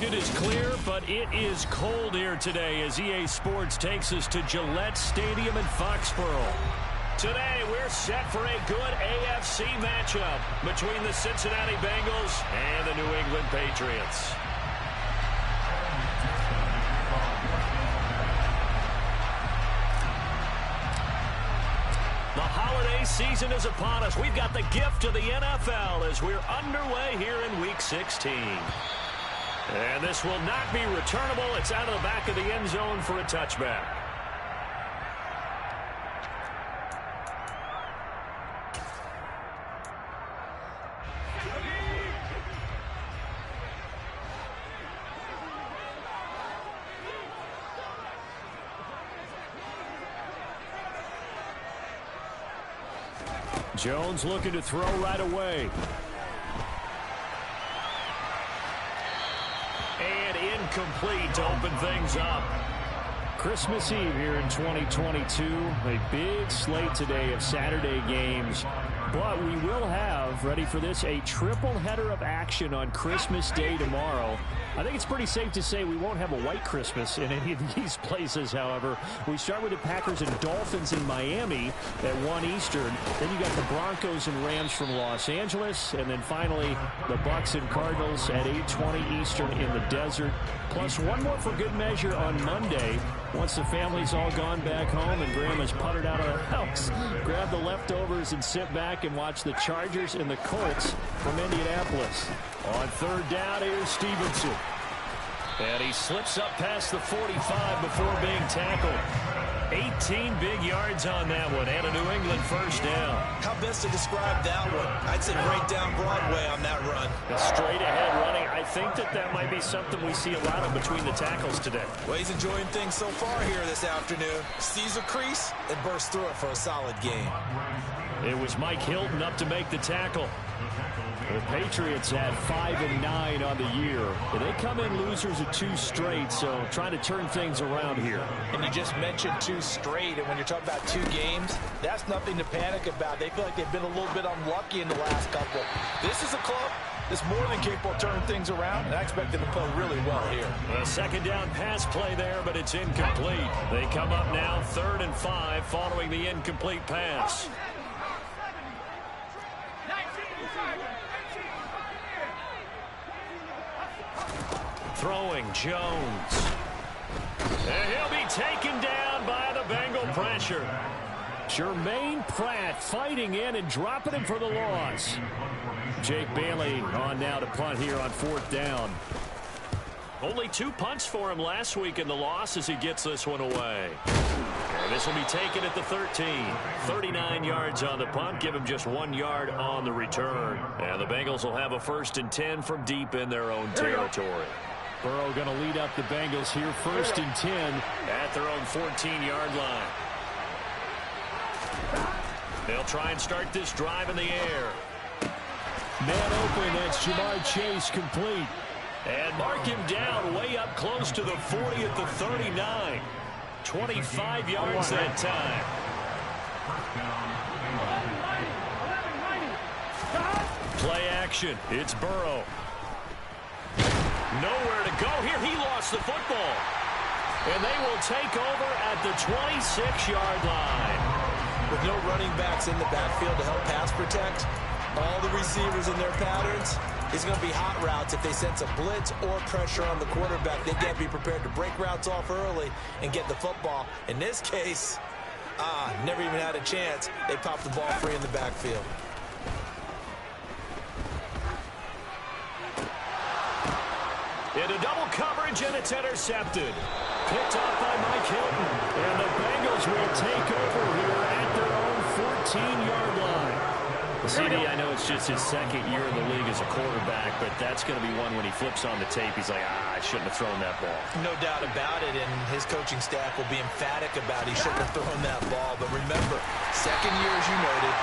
altitude is clear, but it is cold here today as EA Sports takes us to Gillette Stadium in Foxborough. Today, we're set for a good AFC matchup between the Cincinnati Bengals and the New England Patriots. The holiday season is upon us. We've got the gift of the NFL as we're underway here in Week 16. And this will not be returnable. It's out of the back of the end zone for a touchback. Jones looking to throw right away. And incomplete to open things up. Christmas Eve here in 2022. A big slate today of Saturday games. But we will have, ready for this, a triple header of action on Christmas Day tomorrow. I think it's pretty safe to say we won't have a white Christmas in any of these places, however. We start with the Packers and Dolphins in Miami at 1 Eastern. Then you got the Broncos and Rams from Los Angeles. And then finally, the Bucs and Cardinals at 8:20 Eastern in the desert. Plus one more for good measure on Monday. Once the family's all gone back home and Grandma's puttered out of the house, grab the leftovers and sit back and watch the Chargers and the Colts from Indianapolis. On third down, here's Stevenson. And he slips up past the 45 before being tackled. 18 big yards on that one, and a New England first down. How best to describe that one? I'd say right down Broadway on that run. A straight ahead running. I think that might be something we see a lot of between the tackles today. Well, he's enjoying things so far here this afternoon. Sees a crease and bursts through it for a solid gain. It was Mike Hilton up to make the tackle. The Patriots had 5-9 on the year. They come in losers of 2 straight, so trying to turn things around here. And you just mentioned 2 straight, and when you're talking about 2 games, that's nothing to panic about. They feel like they've been a little bit unlucky in the last couple. This is a club that's more than capable of turning things around, and I expect them to play really well here. A second down pass play there, but it's incomplete. They come up now 3rd and 5 following the incomplete pass. Throwing Jones. And he'll be taken down by the Bengal pressure. Jermaine Pratt fighting in and dropping him for the loss. Jake Bailey on now to punt here on 4th down. Only 2 punts for him last week in the loss as he gets this one away. And this will be taken at the 13. 39 yards on the punt. Give him just 1 yard on the return. And the Bengals will have a 1st and 10 from deep in their own territory. Burrow going to lead up the Bengals here, 1st and 10 at their own 14-yard line. They'll try and start this drive in the air. Man open, that's Jamar Chase complete. And mark him down way up close to the 40 at the 39. 25 yards that time. Play action. It's Burrow. Nowhere to go here. He lost the football. And they will take over at the 26-yard line. With no running backs in the backfield to help pass protect, all the receivers in their patterns, it's going to be hot routes. If they sense a blitz or pressure on the quarterback, they got to be prepared to break routes off early and get the football. In this case, never even had a chance. They popped the ball free in the backfield. Into double coverage, and it's intercepted. Picked off by Mike Hilton. And the Bengals will take over here at their own 14-yard line. CD, I know it's just his 2nd year in the league as a quarterback, but that's going to be one when he flips on the tape. He's like, I shouldn't have thrown that ball. No doubt about it, and his coaching staff will be emphatic about he shouldn't have thrown that ball. But remember, 2nd year, as you noted,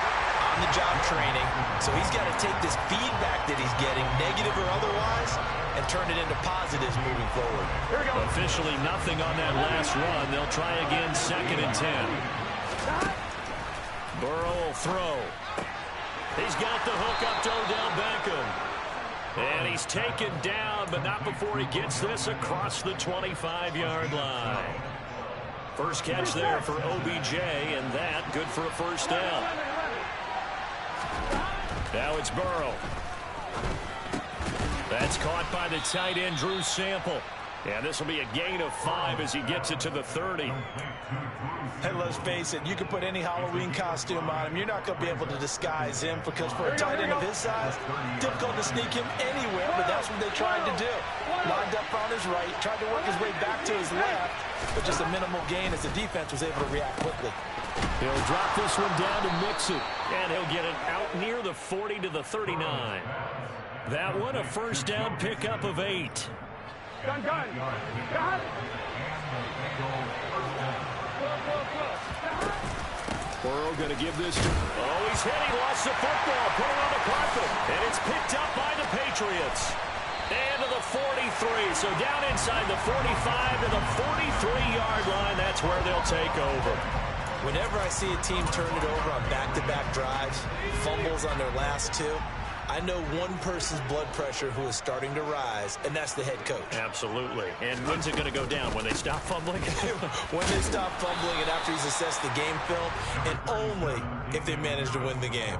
on-the-job training. So he's got to take this feedback that he's getting, negative or otherwise, and turn it into positives moving forward. Here we go. Officially nothing on that last run. They'll try again, 2nd and 10. Burrow will throw. He's got the hook up to Odell Beckham. And he's taken down, but not before he gets this across the 25-yard line. First catch there for OBJ, and that good for a first down. Now it's Burrow. That's caught by the tight end, Drew Sample. And this will be a gain of 5 as he gets it to the 30. Hey, let's face it, you can put any Halloween costume on him. You're not going to be able to disguise him because for a tight end of his size, difficult to sneak him anywhere, but that's what they tried to do. Lined up on his right, tried to work his way back to his left, but just a minimal gain as the defense was able to react quickly. He'll drop this one down to Mixon, and he'll get it out near the 40 to the 39. That one a first down pickup of 8. Gun. Burrow going to give this to... Oh, he's hit. He lost the football. Put it on the carpet. And it's picked up by the Patriots. And to the 43. So down inside the 45 to the 43-yard line. That's where they'll take over. Whenever I see a team turn it over on back-to-back drives, fumbles on their last 2, I know one person's blood pressure who is starting to rise, and that's the head coach. Absolutely. And when's it going to go down? When they stop fumbling? When they stop fumbling and after he's assessed the game film, and only if they manage to win the game.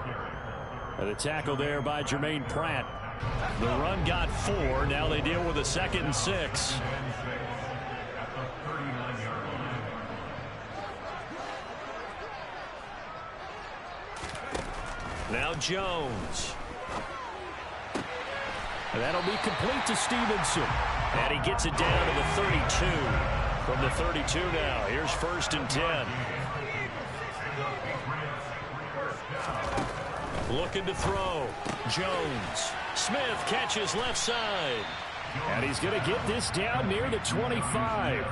And the tackle there by Jermaine Pratt. The run got 4. Now they deal with a 2nd and 6. Now Jones. And that'll be complete to Stevenson. And he gets it down to the 32. From the 32 now. Here's 1st and 10. Looking to throw. Jones. Smith catches left side. And he's going to get this down near the 25.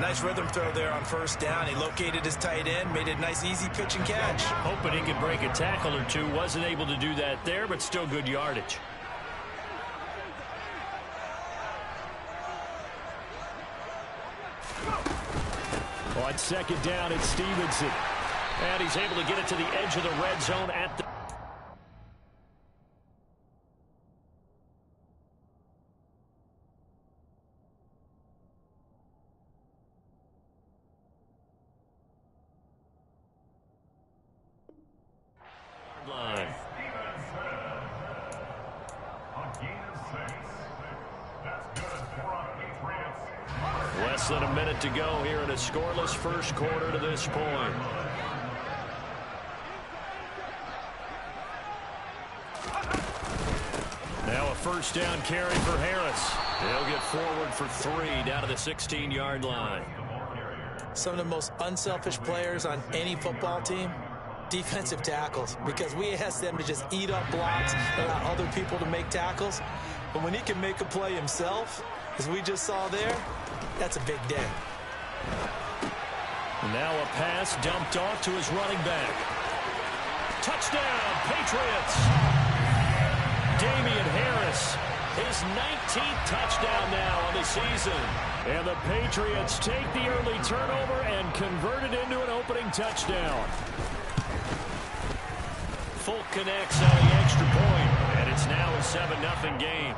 Nice rhythm throw there on 1st down. He located his tight end, made a nice easy pitch and catch. Hoping he could break a tackle or two. Wasn't able to do that there, but still good yardage. On 2nd down, it's Stevenson. And he's able to get it to the edge of the red zone at the... line. Less than a minute to go here in a scoreless first quarter to this point. Now a first down carry for Harris. They'll get forward for 3 down to the 16-yard line. Some of the most unselfish players on any football team, defensive tackles, because we ask them to just eat up blocks and allow other people to make tackles. But when he can make a play himself, as we just saw there, that's a big day. Now a pass dumped off to his running back. Touchdown, Patriots. Damian Harris, his 19th touchdown now on the season. And the Patriots take the early turnover and convert it into an opening touchdown. Folk connects on the extra point, and it's now a 7-0 game.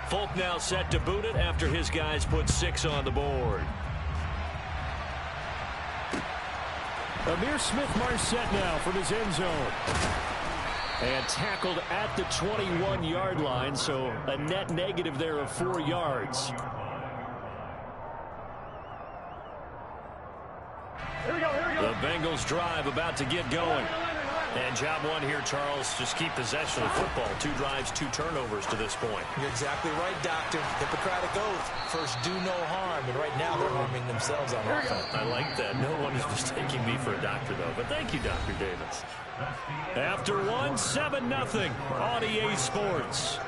Folk now set to boot it after his guys put 6 on the board. Amir Smith-Marset now from his end zone. And tackled at the 21-yard line, so a net negative there of 4 yards. Here we go. The Bengals drive about to get going. And job one here, Charles, just keep possession of the football. 2 drives, 2 turnovers to this point. You're exactly right, Doctor. Hippocratic oath. First, do no harm. And right now, they're harming themselves on offense. I like that. No one is mistaking me for a doctor, though. But thank you, Dr. Davis. After 1, 7-0 on EA Sports.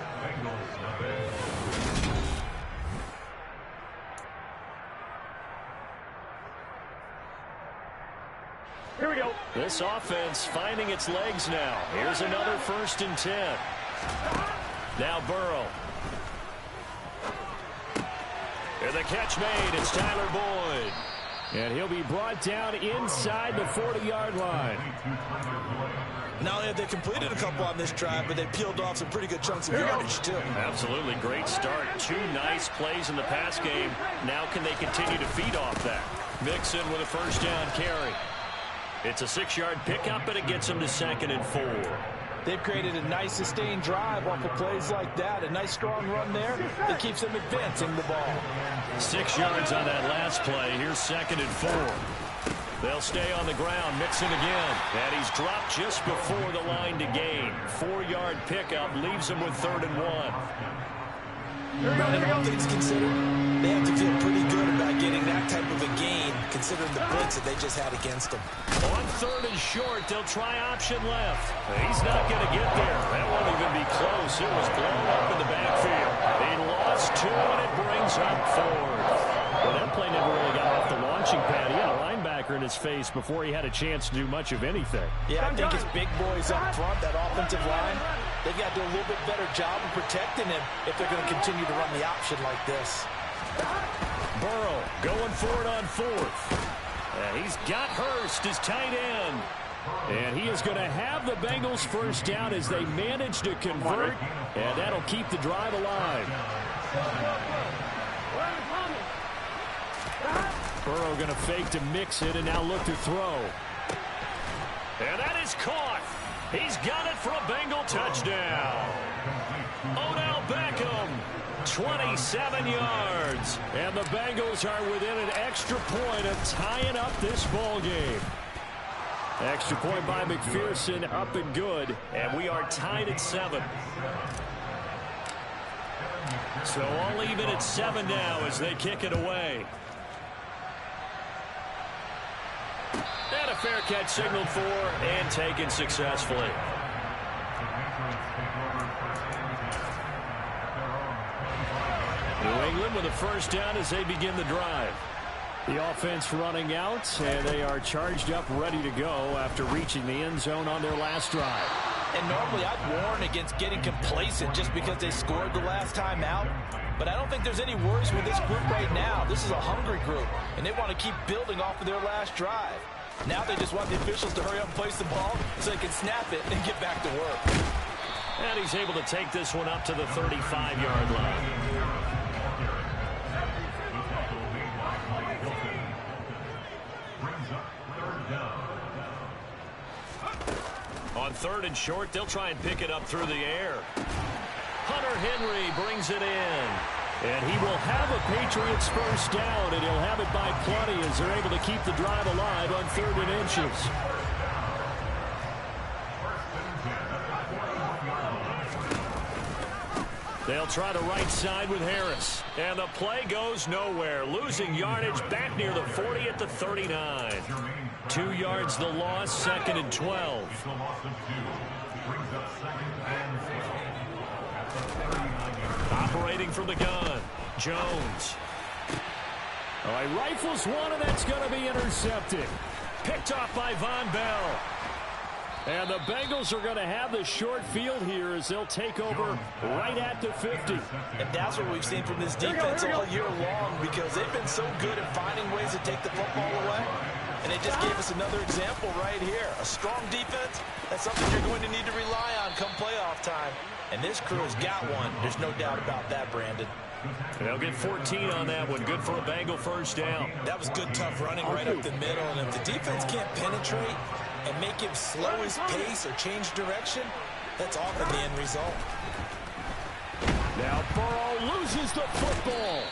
Here we go. This offense finding its legs now. Here's another 1st and 10. Now Burrow. And the catch made. It's Tyler Boyd. And he'll be brought down inside the 40-yard line. Not only have they completed a couple on this drive, but they peeled off some pretty good chunks of yardage, too. Absolutely. Great start. 2 nice plays in the pass game. Now can they continue to feed off that? Mixon with a 1st down carry. It's a 6-yard pickup, and it gets them to 2nd and 4. They've created a nice sustained drive off of plays like that. A nice strong run there that keeps them advancing the ball. 6 yards on that last play. Here's 2nd and 4. They'll stay on the ground. Mixon again. And he's dropped just before the line to gain. 4-yard pickup leaves him with 3rd and 1. And all things considered, they have to feel pretty good about getting that type of a gain, considering the blitz that they just had against them. On 3rd and short, they'll try option left. He's not going to get there. That won't even be close. It was blown up in the backfield. They lost 2, and it brings up 4th. Well, that play never really got off the launching pad. He had a linebacker in his face before he had a chance to do much of anything. Yeah, I think his big boys up front, that offensive line, they've got to do a little bit better job of protecting him if they're going to continue to run the option like this. Burrow going for it on 4th. And he's got Hurst, his tight end. And he is going to have the Bengals 1st down as they manage to convert. And that'll keep the drive alive. Burrow going to fake to mix it and now look to throw. And that is caught. He's got it for a Bengal touchdown. Odell Beckham, 27 yards. And the Bengals are within an extra point of tying up this ball game. Extra point by McPherson, up and good. And we are tied at 7. So all even at 7 now as they kick it away. And a fair catch signaled for and taken successfully. New England with a 1st down as they begin the drive. The offense running out, and they are charged up, ready to go after reaching the end zone on their last drive. And normally I'd warn against getting complacent just because they scored the last time out. But I don't think there's any worries with this group right now. This is a hungry group, and they want to keep building off of their last drive. Now they just want the officials to hurry up and place the ball so they can snap it and get back to work. And he's able to take this one up to the 35-yard line. On 3rd and short, they'll try and pick it up through the air. Hunter Henry brings it in. And he will have a Patriots 1st down, and he'll have it by plenty as they're able to keep the drive alive on 3rd and inches. They'll try the right side with Harris. And the play goes nowhere. Losing yardage back near the 40 at the 39. 2 yards the loss, 2nd and 12. Operating from the gun, Jones. All right, rifles one, and that's going to be intercepted. Picked off by Von Bell. And the Bengals are going to have the short field here as they'll take over right at the 50. And that's what we've seen from this defense all year long, because they've been so good at finding ways to take the football away. And they just gave us another example right here. A strong defense, that's something you're going to need to rely on come playoff time. And this crew has got one. There's no doubt about that, Brandon. And they'll get 14 on that one. Good for a Bengal 1st down. That was good, tough running right up the middle. And if the defense can't penetrate and make him slow his pace or change direction, that's often the end result. Now Burrow loses the football.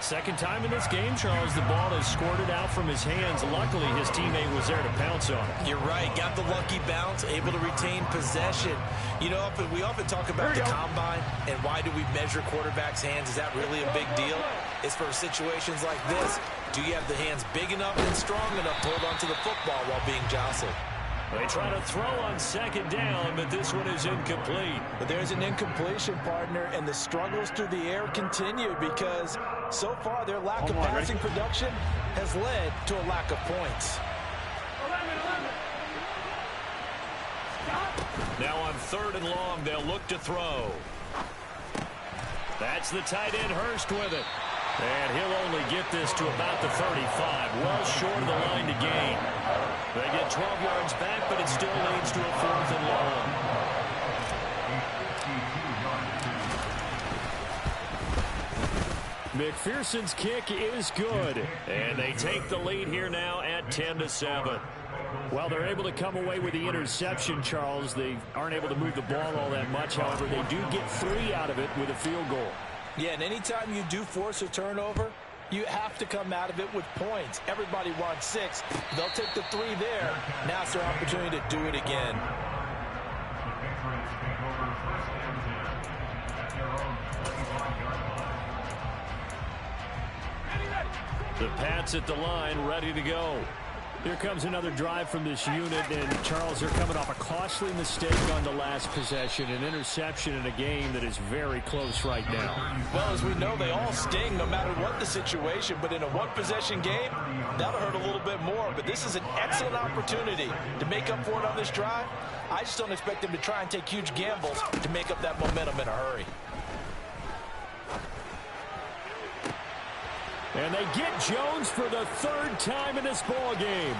Second time in this game, Charles, the ball has squirted out from his hands. Luckily, his teammate was there to pounce on it. You're right. Got the lucky bounce, able to retain possession. You know, we often talk about the combine and why do we measure quarterbacks' hands. Is that really a big deal? It's for situations like this. Do you have the hands big enough and strong enough to hold onto the football while being jostled? They try to throw on second down, but this one is incomplete. But there's an incompletion, partner, and the struggles through the air continue because so far their lack of passing production has led to a lack of points. Now on 3rd and long, they'll look to throw. That's the tight end Hurst with it. And he'll only get this to about the 35, well short of the line to gain. They get 12 yards back, but it still leads to a 4th and long. McPherson's kick is good, and they take the lead here now at 10-7. Well, they're able to come away with the interception, Charles. They aren't able to move the ball all that much. However, they do get 3 out of it with a field goal. Yeah, and anytime you do force a turnover, you have to come out of it with points. Everybody wants 6. They'll take the 3 there. Now it's their opportunity to do it again. The Pats at the line, ready to go. Here comes another drive from this unit, and Charles, they're coming off a costly mistake on the last possession, an interception in a game that is very close right now. Well, as we know, they all sting no matter what the situation, but in a one-possession game, that'll hurt a little bit more. But this is an excellent opportunity to make up for it on this drive. I just don't expect them to try and take huge gambles to make up that momentum in a hurry. And they get Jones for the 3rd time in this ball game.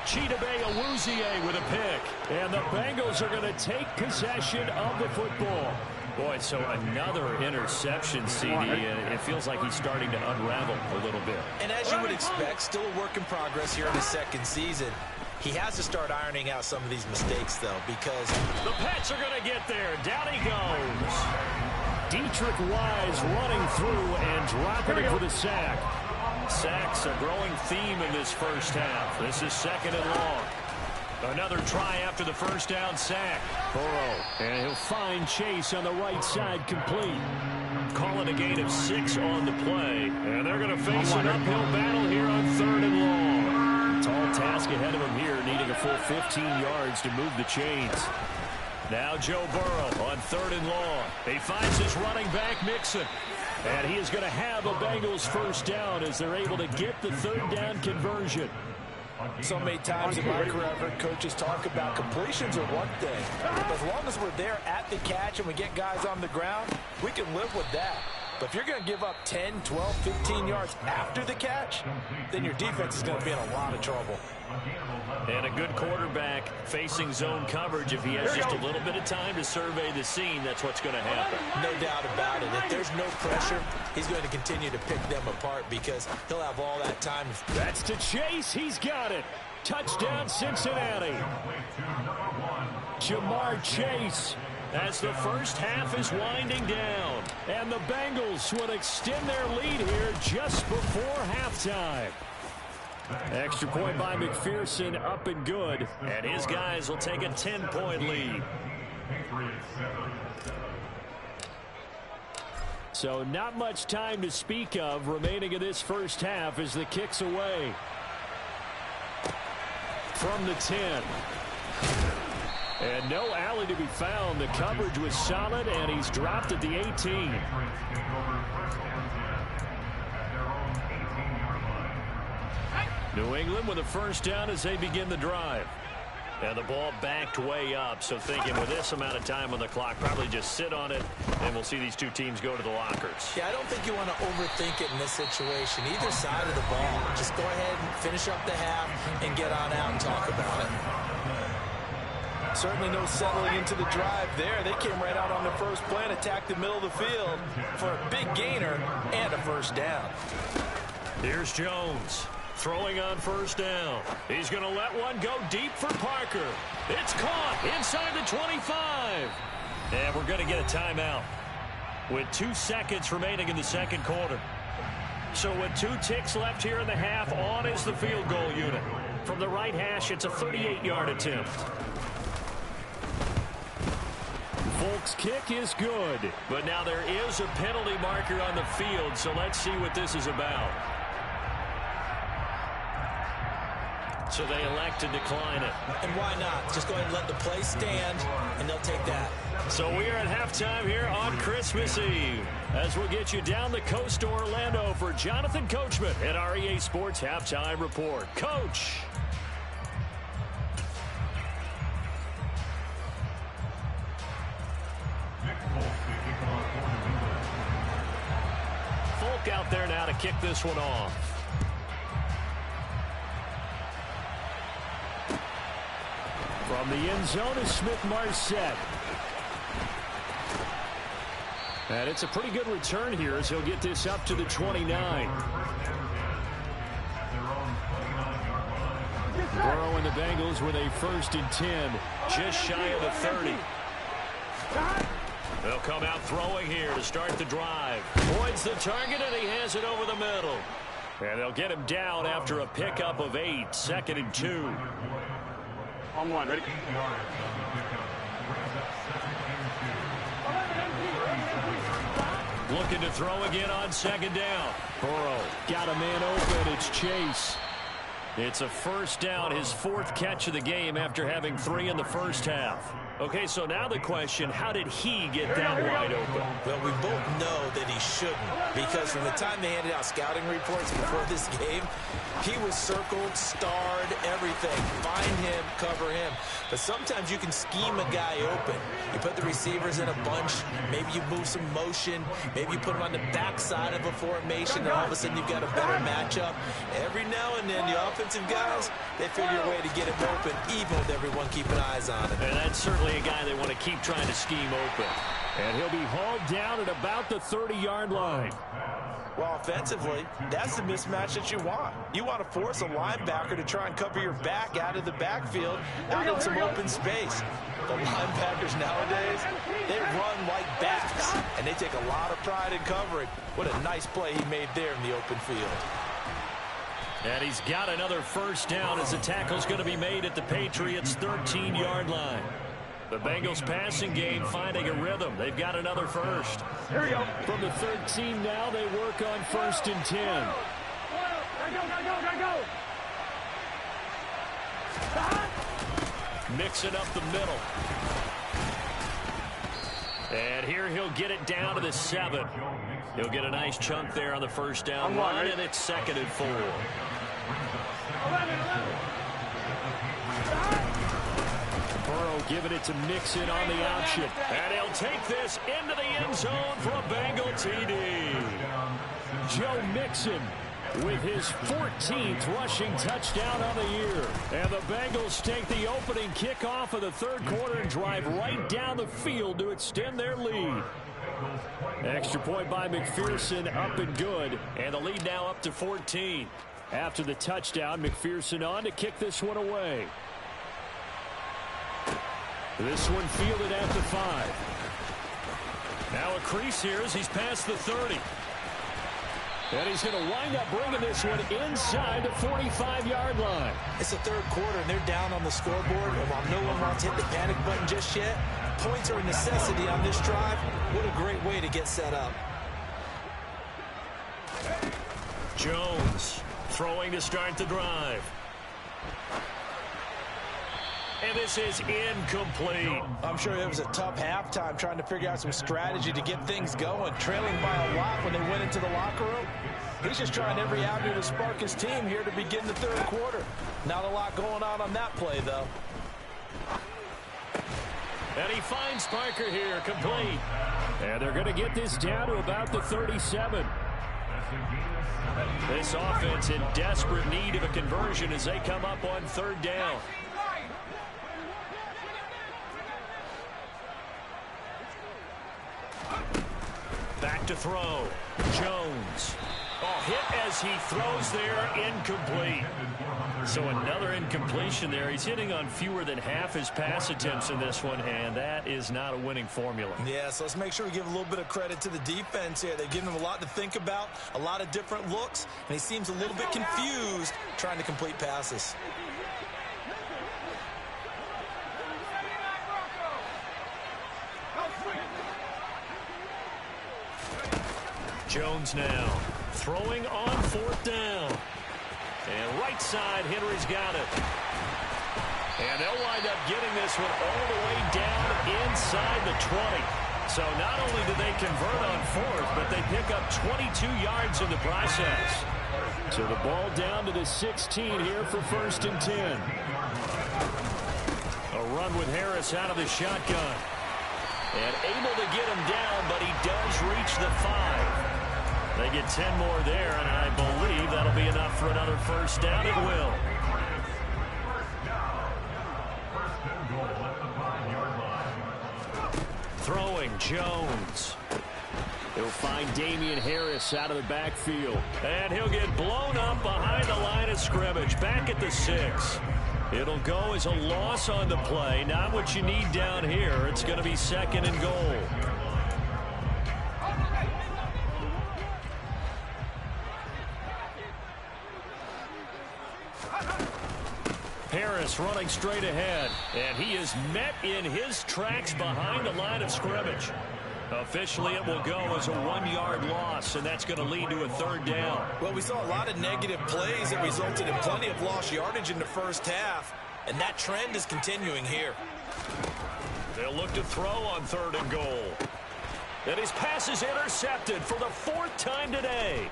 Chidobe Awuzie with a pick. And the Bengals are going to take possession of the football. Boy, so another interception, CD, and it feels like he's starting to unravel a little bit. And as you would expect, still a work in progress here in his 2nd season. He has to start ironing out some of these mistakes, though, because the Pats are going to get there. Down he goes. Dietrich Wise running through and dropping it for the sack. Sacks a growing theme in this first half. This is 2nd and long. Another try after the first down sack. Burrow, and he'll find Chase on the right side complete. Calling a gain of 6 on the play. And they're going to face an uphill battle here on 3rd and long. Tall task ahead of him here, needing a full 15 yards to move the chains. Now Joe Burrow on 3rd and long. He finds his running back, Mixon. And he is going to have a Bengals first down as they're able to get the 3rd down conversion. So many times in my career, I've heard coaches talk about completions are one thing. As long as we're there at the catch and we get guys on the ground, we can live with that. But if you're going to give up 10, 12, 15 yards after the catch, then your defense is going to be in a lot of trouble. And a good quarterback facing zone coverage. If he has just a little bit of time to survey the scene, that's what's going to happen. No doubt about it. If there's no pressure, he's going to continue to pick them apart because he'll have all that time. That's to Chase. He's got it. Touchdown, Cincinnati. Jamar Chase, as the first half is winding down. And the Bengals will extend their lead here just before halftime. Extra point by McPherson, up and good. And his guys will take a 10-point lead. So not much time to speak of remaining in this first half as the kick's away. From the 10. And no alley to be found. The coverage was solid, and he's dropped at the 18. New England with a first down as they begin the drive. And the ball backed way up, so thinking with this amount of time on the clock, probably just sit on it, and we'll see these two teams go to the lockers. Yeah, I don't think you want to overthink it in this situation. Either side of the ball, just go ahead and finish up the half and get on out and talk about it. Certainly no settling into the drive there. They came right out on the first play and attacked the middle of the field for a big gainer and a first down. Here's Jones. Throwing on first down. He's going to let one go deep for Parker. It's caught inside the 25. And we're going to get a timeout with 2 seconds remaining in the second quarter. So with 2 ticks left here in the half, on is the field goal unit. From the right hash, it's a 38-yard attempt. Folk's kick is good. But now there is a penalty marker on the field, so let's see what this is about. So they elect to decline it. And why not? Just go ahead and let the play stand, and they'll take that. So we are at halftime here on Christmas Eve, as we'll get you down the coast to Orlando for Jonathan Coachman at REA Sports Halftime Report. Coach. Folk out there now to kick this one off. From the end zone is Smith-Marset. And it's a pretty good return here as he'll get this up to the 29. Burrow and the Bengals with a 1st and 10, just shy of the 30. They'll come out throwing here to start the drive. Points the target, and he has it over the middle. And they'll get him down after a pickup of 8, 2nd and 2. On one, ready? Looking to throw again on 2nd down. Burrow got a man open. It's Chase. It's a 1st down, his 4th catch of the game after having 3 in the first half. Okay, so now the question, how did he get that wide open? Well, we both know that he shouldn't, because from the time they handed out scouting reports before this game, he was circled, starred, everything. Find him, cover him. But sometimes you can scheme a guy open. You put the receivers in a bunch. Maybe you move some motion. Maybe you put them on the backside of a formation, and all of a sudden you've got a better matchup. Every now and then, the offensive guys, they figure a way to get him open, even with everyone keeping eyes on him. And that's certainly a guy they want to keep trying to scheme open. And he'll be hauled down at about the 30-yard line. Well, offensively, that's the mismatch that you want. You want to force a linebacker to try and cover your back out of the backfield, out in some open space. The linebackers nowadays, they run like backs, and they take a lot of pride in covering. What a nice play he made there in the open field. And he's got another 1st down as the tackle's going to be made at the Patriots' 13-yard line. The Bengals passing game finding a rhythm. They've got another 1st. Here we go. From the 13 now, they work on 1st and 10. Go. Mixing up the middle. And here he'll get it down to the 7. He'll get a nice chunk there on the 1st down line, and it's 2nd and 4. Burrow giving it to Mixon on the option. And he'll take this into the end zone for a Bengal TD. Joe Mixon with his 14th rushing touchdown on the year. And the Bengals take the opening kickoff of the 3rd quarter and drive right down the field to extend their lead. Extra point by McPherson, up and good. And the lead now up to 14. After the touchdown, McPherson on to kick this one away. This one fielded at the 5. Now a crease here as he's past the 30. And he's going to wind up bringing this one inside the 45-yard line. It's the 3rd quarter, and they're down on the scoreboard. And while no one wants to hit the panic button just yet, points are a necessity on this drive. What a great way to get set up. Jones throwing to start the drive. And this is incomplete. I'm sure it was a tough halftime trying to figure out some strategy to get things going, trailing by a lot when they went into the locker room. He's just trying every avenue to spark his team here to begin the 3rd quarter. Not a lot going on that play, though. And he finds Parker here, complete. And they're going to get this down to about the 37. This offense in desperate need of a conversion as they come up on 3rd down. Back to throw. Jones. Oh, hit as he throws there, incomplete. So another incompletion there. He's hitting on fewer than half his pass attempts in this one, and that is not a winning formula. Yeah, so let's make sure we give a little bit of credit to the defense here. They've given him a lot to think about, a lot of different looks, and he seems a little bit confused trying to complete passes. Jones now throwing on 4th down. And right side, Henry's got it. And they'll wind up getting this one all the way down inside the 20. So not only do they convert on 4th, but they pick up 22 yards in the process. So the ball down to the 16 here for 1st and 10. A run with Harris out of the shotgun. And able to get him down, but he does reach the 5. They get 10 more there, and I believe that'll be enough for another 1st down. It will. Throwing Jones. He'll find Damian Harris out of the backfield. And he'll get blown up behind the line of scrimmage. Back at the 6. It'll go as a loss on the play. Not what you need down here. It's going to be 2nd and goal. Harris running straight ahead, and he is met in his tracks behind the line of scrimmage. Officially, it will go as a 1-yard loss, and that's going to lead to a 3rd down. Well, we saw a lot of negative plays that resulted in plenty of lost yardage in the first half, and that trend is continuing here. They'll look to throw on 3rd and goal. And his pass is intercepted for the 4th time today.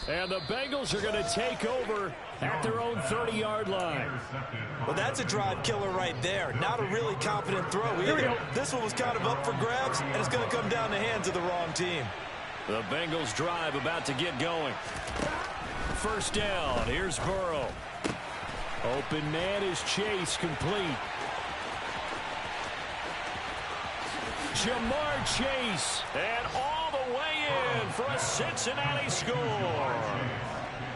And the Bengals are going to take over at their own 30-yard line. Well, that's a drive killer right there. Not a really confident throw either. This one was kind of up for grabs, and it's going to come down the hands of the wrong team. The Bengals drive about to get going. 1st down. Here's Burrow. Open man is Chase, complete. Jamar Chase, and all the way in for a Cincinnati score.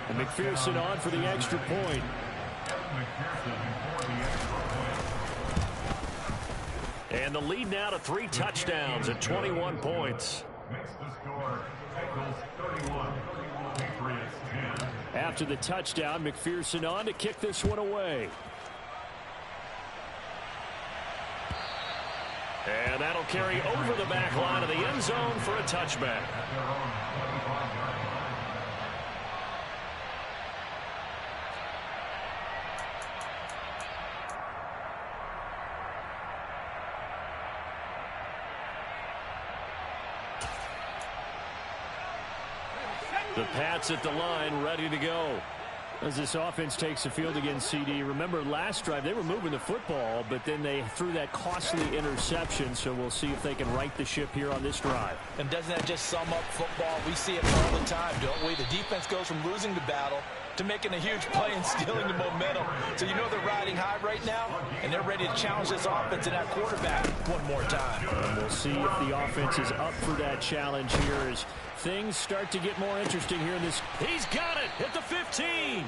And McPherson on for the extra point. And the lead now to 3 touchdowns at 21 points. After the touchdown, McPherson on to kick this one away. And that'll carry over the back line of the end zone for a touchback. The Pats at the line, ready to go. As this offense takes the field against CD. Remember last drive they were moving the football, but then they threw that costly interception, so we'll see if they can right the ship here on this drive. And doesn't that just sum up football? We see it all the time, don't we? The defense goes from losing the battle to making a huge play and stealing the momentum. So you know they're riding high right now, and they're ready to challenge this offense and that quarterback one more time. And we'll see if the offense is up for that challenge here as things start to get more interesting here in this. He's got it at the 15.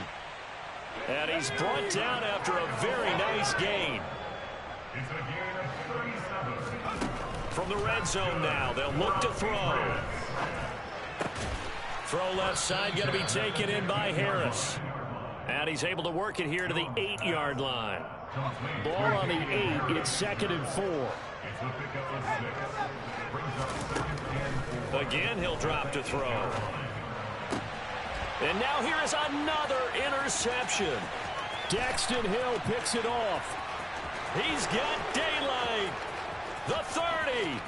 And he's brought down after a very nice gain. From the red zone now, they'll look to throw. Throw left side, going to be taken in by Harris. And he's able to work it here to the 8-yard line. Ball on the 8, it's 2nd and 4. Again, he'll drop to throw. And now here is another interception. Daxton Hill picks it off. He's got daylight. The 30.